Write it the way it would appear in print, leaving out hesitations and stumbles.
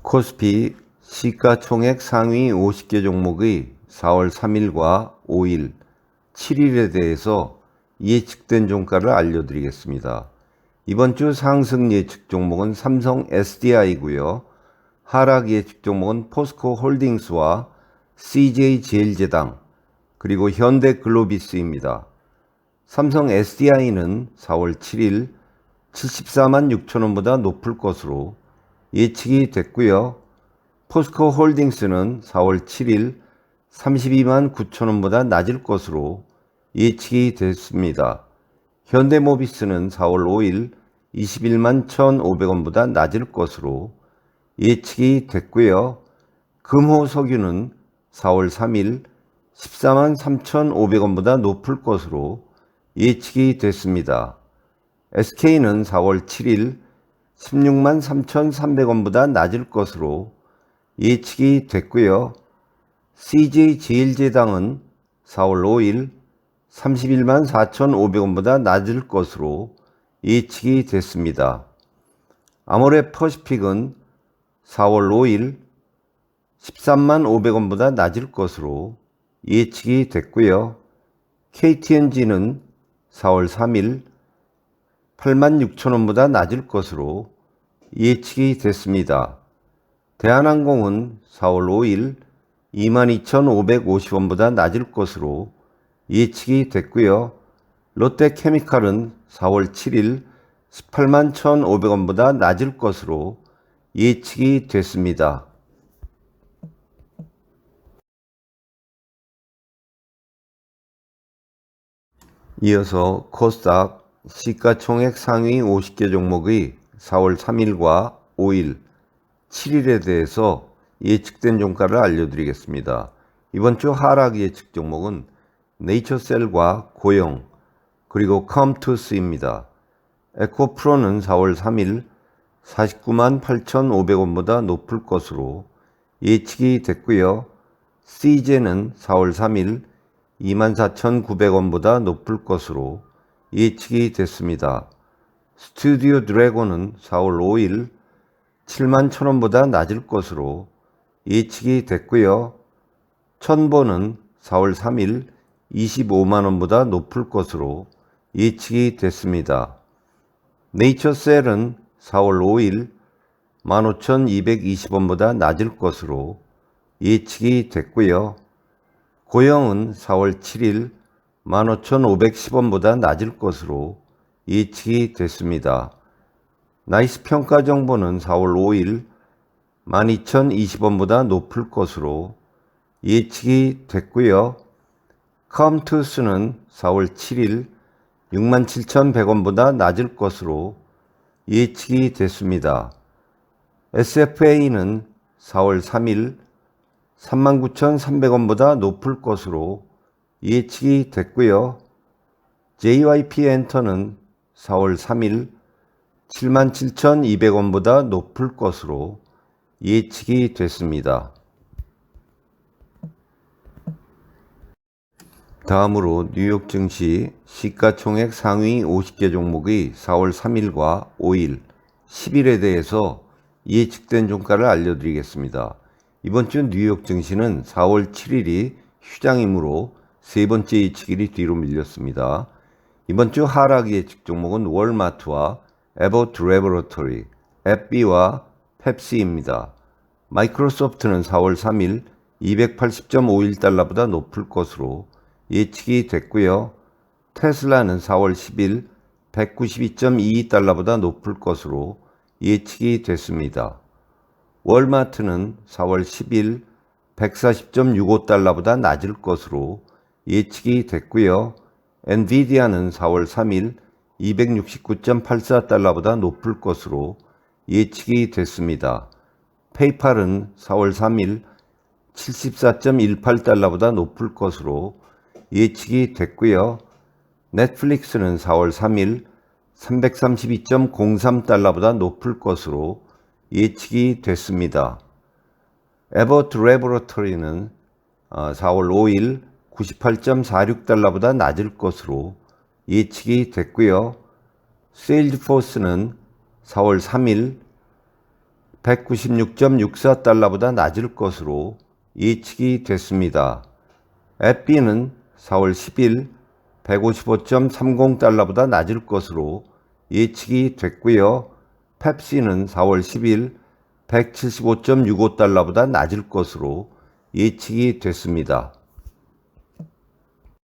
코스피 시가총액 상위 50개 종목의 4월 3일과 5일, 7일에 대해서 예측된 종가를 알려드리겠습니다. 이번 주 상승 예측 종목은 삼성 SDI고요. 하락 예측 종목은 포스코 홀딩스와 CJ 제일제당, 그리고 현대글로비스입니다. 삼성 SDI는 4월 7일 74만 6천원보다 높을 것으로 예측이 됐고요. 포스코 홀딩스는 4월 7일 32만 9천원보다 낮을 것으로 예측이 됐습니다. 현대모비스는 4월 5일 21만 1,500원보다 낮을 것으로 예측이 됐고요. 금호석유는 4월 3일 14만 3,500원보다 높을 것으로 예측이 됐습니다. SK는 4월 7일 16만 3,300원보다 낮을 것으로 예측이 됐고요. CJ 제일제당은 4월 5일 31만 4,500원보다 낮을 것으로 예측이 됐습니다. 아모레퍼시픽은 4월 5일 13만 500원보다 낮을 것으로 예측이 됐고요. KTNG는 4월 3일 8만 6천원보다 낮을 것으로 예측이 됐습니다. 대한항공은 4월 5일 22,550원보다 낮을 것으로 예측이 됐고요. 롯데케미칼은 4월 7일 18만 1,500원보다 낮을 것으로 예측이 됐습니다. 이어서 코스닥 시가총액 상위 50개 종목의 4월 3일과 5일, 7일에 대해서 예측된 종가를 알려드리겠습니다. 이번 주 하락 예측 종목은 네이처셀과 고영, 그리고 컴투스입니다. 에코프로는 4월 3일 49만 8,500원보다 높을 것으로 예측이 됐고요. CJ는 4월 3일 24,900원보다 높을 것으로 예측이 됐습니다. 스튜디오 드래곤은 4월 5일 7만 1,000원보다 낮을 것으로 예측이 됐고요. 천보는 4월 3일 25만원보다 높을 것으로 예측이 됐습니다. 네이처셀은 4월 5일 15,220원보다 낮을 것으로 예측이 됐고요. 고영은 4월 7일 15,510원보다 낮을 것으로 예측이 됐습니다. 나이스 평가정보는 4월 5일 12,020원보다 높을 것으로 예측이 됐고요. 컴투스는 4월 7일 67,100원보다 낮을 것으로 예측이 됐습니다. SFA는 4월 3일 39,300원보다 높을 것으로 예측이 됐고요. JYP엔터는 4월 3일 77,200원보다 높을 것으로 예측이 됐습니다. 다음으로 뉴욕 증시 시가총액 상위 50개 종목의 4월 3일과 5일, 10일에 대해서 예측된 종가를 알려드리겠습니다. 이번 주 뉴욕 증시는 4월 7일이 휴장이므로 세 번째 예측일이 뒤로 밀렸습니다. 이번 주 하락 예측 종목은 월마트와 에버트 레버러터리, 앱비와 펩시입니다. 마이크로소프트는 4월 3일 280.51달러보다 높을 것으로 예측이 됐고요. 테슬라는 4월 10일 192.22달러보다 높을 것으로 예측이 됐습니다. 월마트는 4월 10일 140.65달러보다 낮을 것으로 예측이 됐고요. 엔비디아는 4월 3일 269.84달러보다 높을 것으로 예측이 됐습니다. 페이팔은 4월 3일 74.18달러보다 높을 것으로 예측이 됐고요. 넷플릭스는 4월 3일 332.03달러보다 높을 것으로 예측이 됐습니다. 에버트 레버러터리는 4월 5일 98.46달러보다 낮을 것으로 예측이 됐고요. 세일즈포스는 4월 3일 196.64달러보다 낮을 것으로 예측이 됐습니다. 앱비는 4월 10일 155.30달러보다 낮을 것으로 예측이 됐고요. 펩시는 4월 10일 175.65달러보다 낮을 것으로 예측이 됐습니다.